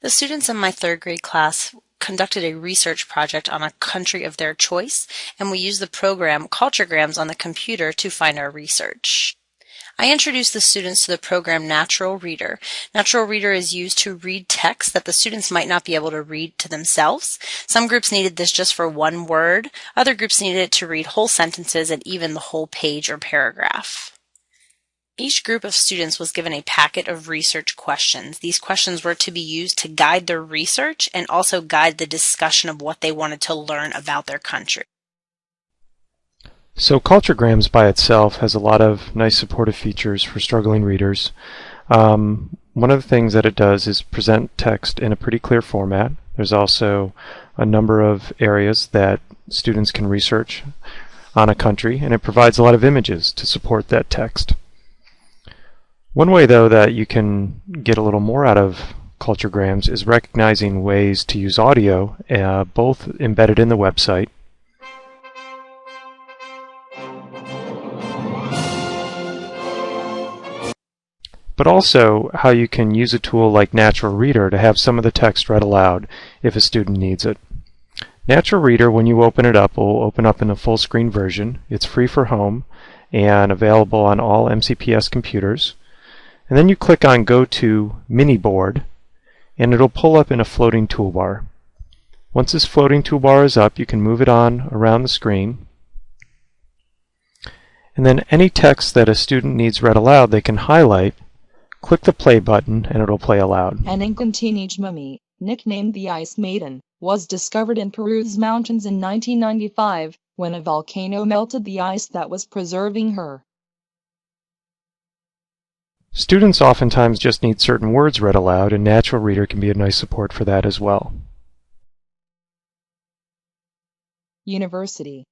The students in my third grade class conducted a research project on a country of their choice, and we used the program Culturegrams on the computer to find our research. I introduced the students to the program Natural Reader. Natural Reader is used to read text that the students might not be able to read to themselves. Some groups needed this just for one word. Other groups needed it to read whole sentences and even the whole page or paragraph. Each group of students was given a packet of research questions. These questions were to be used to guide their research and also guide the discussion of what they wanted to learn about their country. So Culturegrams by itself has a lot of nice supportive features for struggling readers. One of the things that it does is present text in a pretty clear format. There's also a number of areas that students can research on a country, and it provides a lot of images to support that text. One way, though, that you can get a little more out of Culturegrams is recognizing ways to use audio, both embedded in the website but also how you can use a tool like Natural Reader to have some of the text read aloud if a student needs it. Natural Reader, when you open it up, will open up in a full screen version. It's free for home and available on all MCPS computers. And then you click on Go to Mini Board, and it'll pull up in a floating toolbar. Once this floating toolbar is up, you can move it on around the screen. And then any text that a student needs read aloud, they can highlight, click the play button, and it'll play aloud. An ancient teenage mummy, nicknamed the Ice Maiden, was discovered in Peru's mountains in 1995, when a volcano melted the ice that was preserving her. Students oftentimes just need certain words read aloud, and Natural Reader can be a nice support for that as well. University.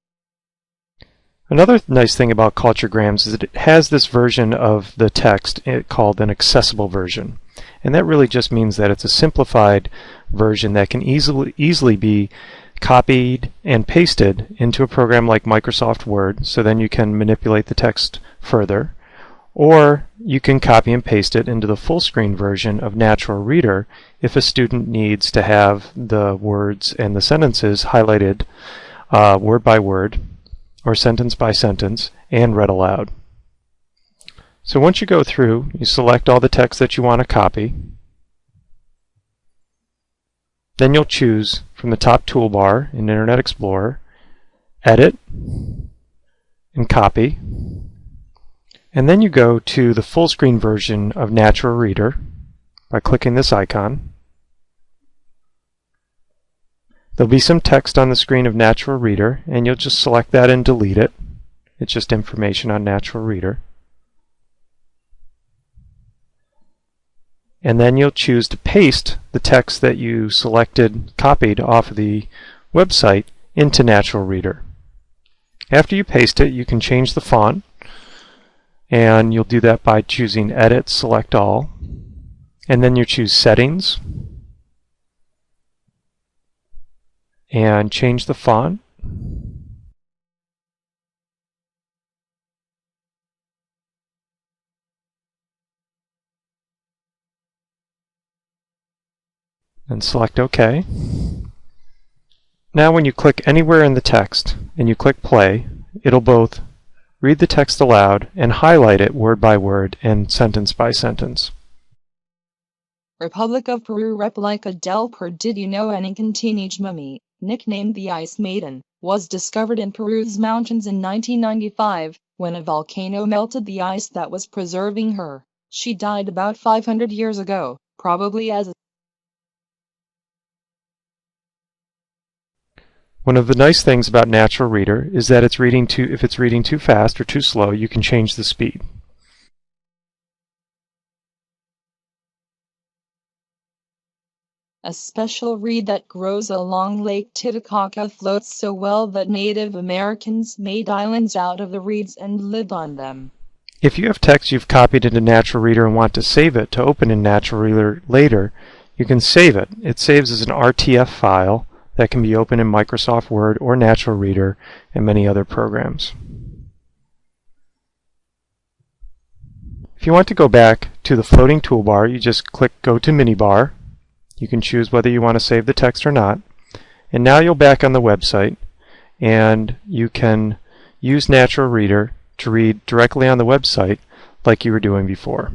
Another nice thing about Culturegrams is that it has this version of the text called an accessible version. And that really just means that it's a simplified version that can easily be copied and pasted into a program like Microsoft Word, so then you can manipulate the text further. Or you can copy and paste it into the full screen version of Natural Reader if a student needs to have the words and the sentences highlighted word by word or sentence by sentence and read aloud. So once you go through, you select all the text that you want to copy. Then you'll choose from the top toolbar in Internet Explorer, Edit, and Copy. And then you go to the full screen version of Natural Reader by clicking this icon. There'll be some text on the screen of Natural Reader, and you'll just select that and delete it. It's just information on Natural Reader. And then you'll choose to paste the text that you copied off of the website into Natural Reader. After you paste it, you can change the font. And you'll do that by choosing Edit, Select All, and then you choose Settings, and change the font. And select OK. Now when you click anywhere in the text and you click Play, it'll both read the text aloud and highlight it word by word and sentence by sentence. Republic of Peru. Replica del Per. Did you know an ancient teenage mummy, nicknamed the Ice Maiden, was discovered in Peru's mountains in 1995, when a volcano melted the ice that was preserving her? She died about 500 years ago, probably as a One of the nice things about Natural Reader is that if it's reading too fast or too slow, you can change the speed. A special reed that grows along Lake Titicaca floats so well that Native Americans made islands out of the reeds and lived on them. If you have text you've copied into Natural Reader and want to save it to open in Natural Reader later, you can save it. It saves as an RTF file that can be opened in Microsoft Word or Natural Reader and many other programs. If you want to go back to the floating toolbar, you just click Go to Minibar, You can choose whether you want to save the text or not. And now you'll back on the website, and you can use Natural Reader to read directly on the website like you were doing before.